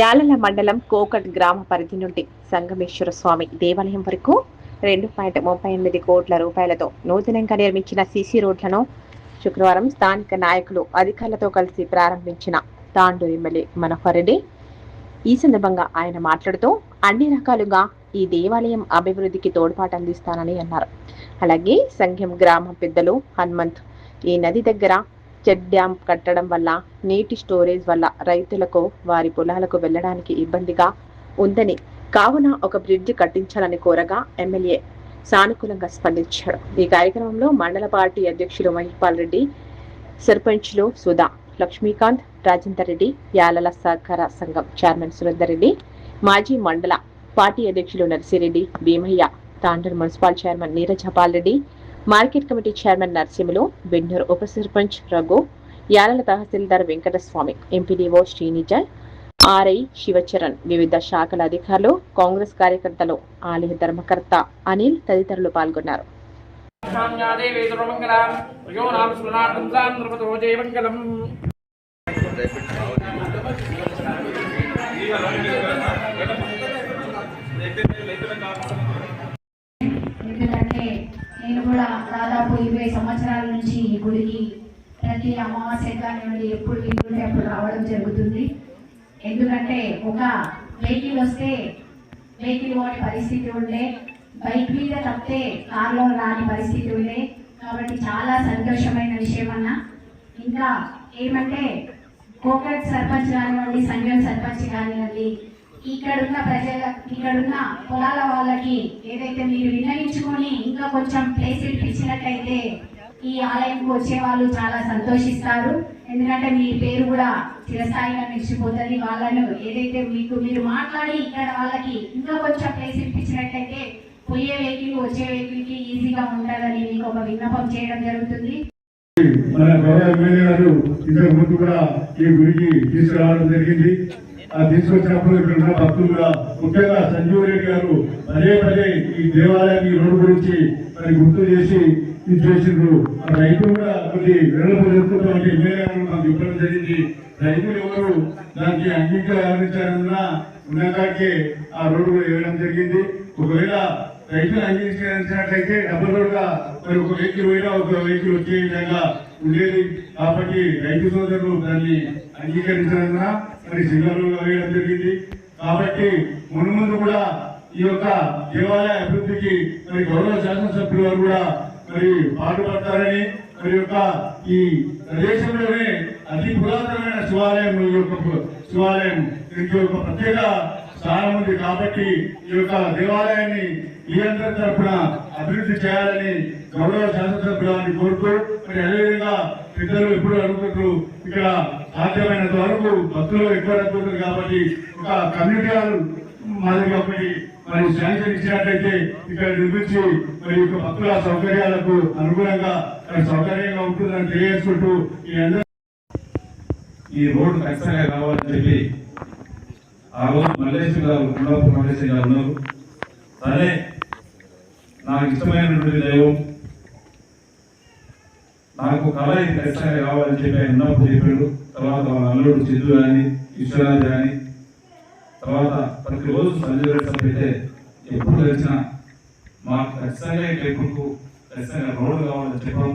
యాలల మండలం కోకట్ గ్రామ పరిధి నుండి సంగమేశ్వర స్వామి దేవాలయం వరకు 2.38 కోట్ల రూపాయలతో నూతనంగా నిర్మించిన సీసీ రోడ్లను శుక్రవారం స్థానిక నాయకులు అధికారులతో కలిసి ప్రారంభించిన తాండూరు ఎమ్మెల్యే మనోహర్ రెడ్డి. ఈ సందర్భంగా ఆయన మాట్లాడుతూ అన్ని రకాలుగా ఈ దేవాలయం అభివృద్ధికి తోడ్పాటు అందిస్తానని అన్నారు. అలాగే సంఘం గ్రామ పెద్దలు హనుమంత్ ఈ నది దగ్గర చెక్ డ్యాం కట్టడం వల్ల నీటి స్టోరేజ్ వల్ల రైతులకు వారి పొలాలకు వెళ్లడానికి ఇబ్బందిగా ఉందని, కావున ఒక బ్రిడ్జ్ కట్టించాలని కోరగా ఎమ్మెల్యే సానుకూలంగా స్పందించాడు. ఈ కార్యక్రమంలో మండల పార్టీ అధ్యక్షులు మహిపాల్ రెడ్డి, సర్పంచ్లు సుధా, లక్ష్మీకాంత్, రాజేందర్ రెడ్డి, యాలల సహకార సంఘం చైర్మన్ సురేందర్ రెడ్డి, మాజీ మండల పార్టీ అధ్యక్షులు Narsireddy, Bheemayya, Tandur municipal chairman Neerajapal Reddy, market committee chairman Narasimhulu, Bennur ఉప సర్పంచ్ రఘు, యాలల తహసీల్దార్ వెంకటస్వామి, ఎంపీడీఓ శ్రీనిజయ్, ఆర్ఐ శివచరణ్, వివిధ శాఖల అధికారులు, కాంగ్రెస్ కార్యకర్తలు, ఆలయ ధర్మకర్త అనిల్ తదితరులు పాల్గొన్నారు. నేను కూడా దాదాపు 20 సంవత్సరాల నుంచి ఈ గుడికి ప్రతి అమావాస్య కానివ్వండి ఎప్పుడు వీలుంటే అప్పుడు రావడం జరుగుతుంది. ఎందుకంటే ఒక వెహికల్ వస్తే వెహికల్ పోని పరిస్థితి ఉండే, బైక్ మీద తప్పితే కార్లో రాని పరిస్థితి ఉండే. కాబట్టి చాలా సంతోషమైన విషయం అన్న. ఇంకా ఏమంటే కోకట్ సర్పంచ్ కానివ్వండి, సంఘం సర్పంచ్ కానివ్వండి, ఇక్కడున్న ఇక్కడున్న పొలాల వాళ్ళకి ఏదైతే మీరు నిర్ణయించుకొని ఇంకా కొంచెం ప్లేస్ ఇప్పించినట్టయితే ఈ ఆలయంకు వచ్చే వాళ్ళు చాలా సంతోషిస్తారు. ఎందుకంటే మీ పేరు కూడా చిరస్థాయిగా నిలిచిపోతుంది. వాళ్ళను ఏదైతే మీరు మాట్లాడి ఇక్కడ వాళ్ళకి ఇంకా కొంచెం ప్లేస్ ఇప్పించినట్టయితే పోయే వెహికల్ వచ్చే వెహికల్కి ఈజీగా ఉంటుందని మీకు ఒక విన్నపం చేయడం జరుగుతుంది. మన గౌరవ ఎమ్మెల్యే గారు ఇంతకు ముందు కూడా ఈ గుడికి తీసుకురావడం జరిగింది. తీసుకొచ్చినప్పుడు ఇక్కడ ఉన్న భక్తులు కూడా ముఖ్యంగా సంజీవ్ రెడ్డి గారు పదే పదే ఈ దేవాలయం ఈ రోడ్డు గురించి మరి గుర్తు చేసి ఇది చేసిండ్రు. రైతులు కూడా కొన్ని వెడల్పు జరుగుతున్నటువంటి ఎమ్మెల్యే గారు మాకు ఇవ్వడం జరిగింది. రైతులు ఎవరు దానికి అంగీకరించారన్నా ఉన్నదాకే ఆ రోడ్డు కూడా వేయడం జరిగింది. ఒకవేళ రైతులు అంగీకరించినట్లయితే డబుల్ రోడ్గా మరి ఒక వెహికల్ పోయినా ఒక వెహికల్ వచ్చే విధంగా ఉండేది. కాబట్టి రైతు సోదరులు దాన్ని అంగీకరించినందున మరి సింగర్లు వేయడం జరిగింది. కాబట్టి మున్ముందు కూడా ఈ యొక్క దేవాలయ అభివృద్ధికి మరి గౌరవ శాసనసభ్యులు వారు కూడా మరి పాటుపడతారని, మరి యొక్క ఈ ప్రదేశంలోనే అతి పురాతనమైన శివాలయం ఈ యొక్క శివాలయం దీనికి ఒక ప్రత్యేక స్థానం ఉంది. కాబట్టి ఈ యొక్క దేవాలయాన్ని ఈ అందరి తరఫున అభివృద్ధి చేయాలని గౌరవ శాసనసభ్యులని కోరుతూ, మరి అదేవిధంగా పెద్దలు ఎప్పుడు అడుగుతుంటారు, ఇక్కడ సాధ్యమైనంత వరకు భక్తులు ఎక్కువ అడుగుతుంటారు. కాబట్టి ఒక కమ్యూనిటీ హాల్ మాదిరిగా ఒకటి మరి శాంక్షన్ ఇచ్చినట్లయితే ఇక్కడ నిర్మించి మరి యొక్క భక్తుల సౌకర్యాలకు అనుగుణంగా సౌకర్యంగా ఉంటుందని తెలియజేసుకుంటూ ఈ రోడ్డు ఖచ్చితంగా కావాలని చెప్పి ఆ రోజు మల్లేశ్వర గారు ఉన్నప్పుడు మల్లేశ్వర గారు ఉన్నారు. సరే నాకు ఇష్టమైనటువంటి దైవం, నాకు కళ ఇది ఖచ్చితంగా కావాలని చెప్పి ఆయన ఉన్నప్పుడు చెప్పాడు. తర్వాత వాళ్ళ అల్లుడు సిద్ధు కానీ విశ్వనాథ్ కానీ తర్వాత ప్రతిరోజు సంజయ్ రెడ్డి సభ అయితే ఎప్పుడు తెలిసినా మాకు ఖచ్చితంగా ఈ టెంపుల్కు ఖచ్చితంగా రోడ్డు కావాలని చెప్పడం,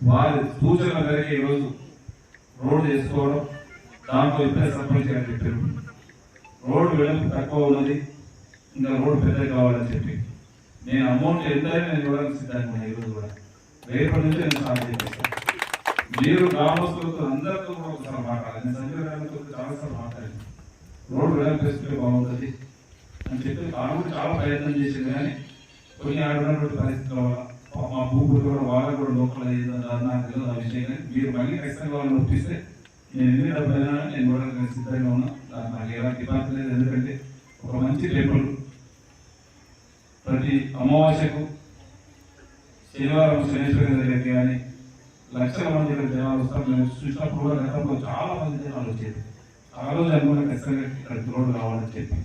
వారి సూచన మేరకు ఈరోజు రోడ్డు చేసుకోవడం, దాంట్లో ఇప్పుడే సర్పంచ్ గారు చెప్పారు రోడ్డు వెడల్పు తక్కువ ఉన్నది, ఇంకా రోడ్డు పెద్దగా కావాలని చెప్పి నేను అమౌంట్ ఎంతైనా నేను ఇవ్వడానికి సిద్ధంగా ఉన్నాను. ఈరోజు కూడా రేపటి నుంచి నేను సాధ్యం చేస్తాను. మీరు గ్రామస్తులతో అందరితో కూడా ఒకసారి మాట్లాడాలి. నేను సంజయ్ గారితో చాలాసార్లు మాట్లాడాను, రోడ్డు వెడల్పు వేసుకుంటే బాగుంటుంది అని చెప్పి తాను కూడా చాలా ప్రయత్నం చేసింది. కానీ కొన్ని ఆడున్నటువంటి పరిస్థితుల వల్ల మా భూములు కూడా వాళ్ళకు కూడా లోకల్ నాకు తెలియదు ఆ విషయం. కానీ మీరు మళ్ళీ ఖచ్చితంగా వాళ్ళని ఒప్పిస్తే నేను ఎన్ని డబ్బైనా నేను ఇవ్వడానికి సిద్ధంగా ఉన్నా. నాకు ఎలాంటి ఇబ్బంది లేదు. ఎందుకంటే ఒక మంచి టెంపుల్ ప్రతి అమావాస్యకు శనివారం శనేశ్వరి దగ్గరికి కానీ లక్షల మంది జనాలు వస్తారు. మేము చూసినప్పుడు కూడా గతంలో చాలా మంది జనాలు వచ్చేది. ఆ రోజు అనుకున్న ఖచ్చితంగా ఇక్కడ రోడ్డు కావాలని చెప్పి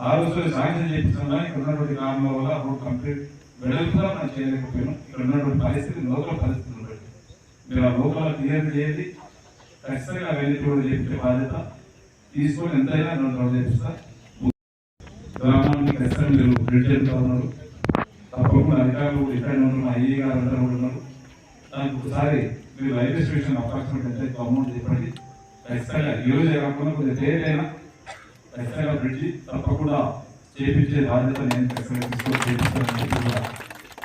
ఆ రోజు సాంక్షన్ చేయించుకున్నా. ఇక్కడ ఉన్నటువంటి కారణాల వల్ల రోడ్ కంప్లీట్ వెడల్పుగా మనం చేయలేకపోయినాం. ఇక్కడ ఉన్నటువంటి పరిస్థితి లోకల్ పరిస్థితులు బట్టి మీరు ఆ లోకల్ క్లియర్ చేయండి. ఖచ్చితంగా వెళ్ళి కూడా చేయించే బాధ్యత తీసుకొని ఎంతైనా 2 రోజులు చేపిస్తా. గ్రామానికి ఎస్ఎంలు బ్రిడ్జ్ ఎంత ఉన్నారు, తప్పకుండా అధికారులు ఇక్కడే ఉన్నారు, మా ఐఏ గారు అందరూ కూడా ఉన్నారు. దానికి ఒకసారి మీరు రైల్వే స్టేషన్ అప్రాక్సిమేట్ ఎంత అమౌంట్ చెప్పండి. ఖచ్చితంగా ఈరోజు కాకుండా కొద్దిగా లేట్ అయినా ఖచ్చితంగా బ్రిడ్జి తప్పకుండా చేయించే బాధ్యత నేను ఖచ్చితంగా తీసుకొని చేపిస్తానని చెప్పి కూడా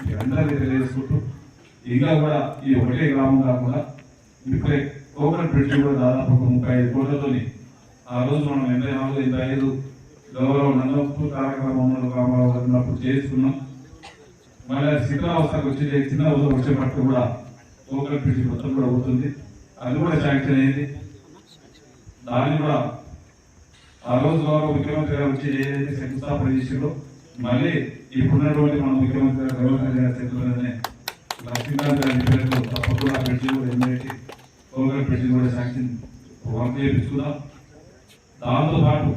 మీకు అందరికీ తెలియజేసుకుంటూ, ఇంకా కూడా ఈ ఒకటే గ్రామం కాకుండా ఇప్పుడే కోకనట్ బ్రిడ్జి కూడా దాదాపు 35 కోట్లతోని ఆ రోజు మనం 84-85 గౌరవ నందపూర్ కార్యక్రమంలో గ్రామాలు ఉన్నప్పుడు చేసుకున్నాం. మళ్ళీ శిథిలావస్థకు వచ్చి చిన్న వచ్చేటప్పుడు కూడా కోకనట్ బ్రిడ్జి మొత్తం కూడా అవుతుంది. అది కూడా శాంక్షన్ అయింది. దాన్ని కూడా ఆ రోజు గౌరవ ముఖ్యమంత్రి గారు వచ్చి ఏదైతే శంకుస్థాపన చేసిందో మళ్ళీ ఇప్పుడున్నటువంటి మన ముఖ్యమంత్రి గారు రేవంత్ గారి చేతుల్లోనే లక్ష్మీకాంత్ గారి పేరుతో తప్పకుండా బ్రిడ్జి కూడా ఎమ్మెల్యే కోకనట్ బ్రిడ్జి కూడా శాంక్షన్ వర్క్ చేయించుకుందాం. దాంతోపాటు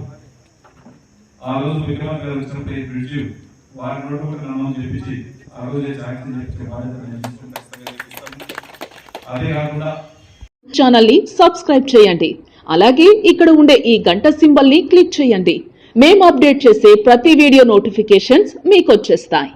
ఆ రోజు ముఖ్యమంత్రి గారు వచ్చినప్పుడు ఈ బ్రిడ్జి వారి నోటు కూడా నమోదు చేపించి ఆ రోజే శాంక్షన్ చేయించే బాధ్యత నేను తీసుకుంటాను. అదే కాకుండా ఛానల్ ని సబ్స్క్రైబ్ చేయండి. అలాగే ఇక్కడ ఉండే ఈ గంట సింబల్ ని క్లిక్ చేయండి. మేము అప్డేట్ చేసే ప్రతి వీడియో నోటిఫికేషన్స్ మీకు వచ్చేస్తాయి.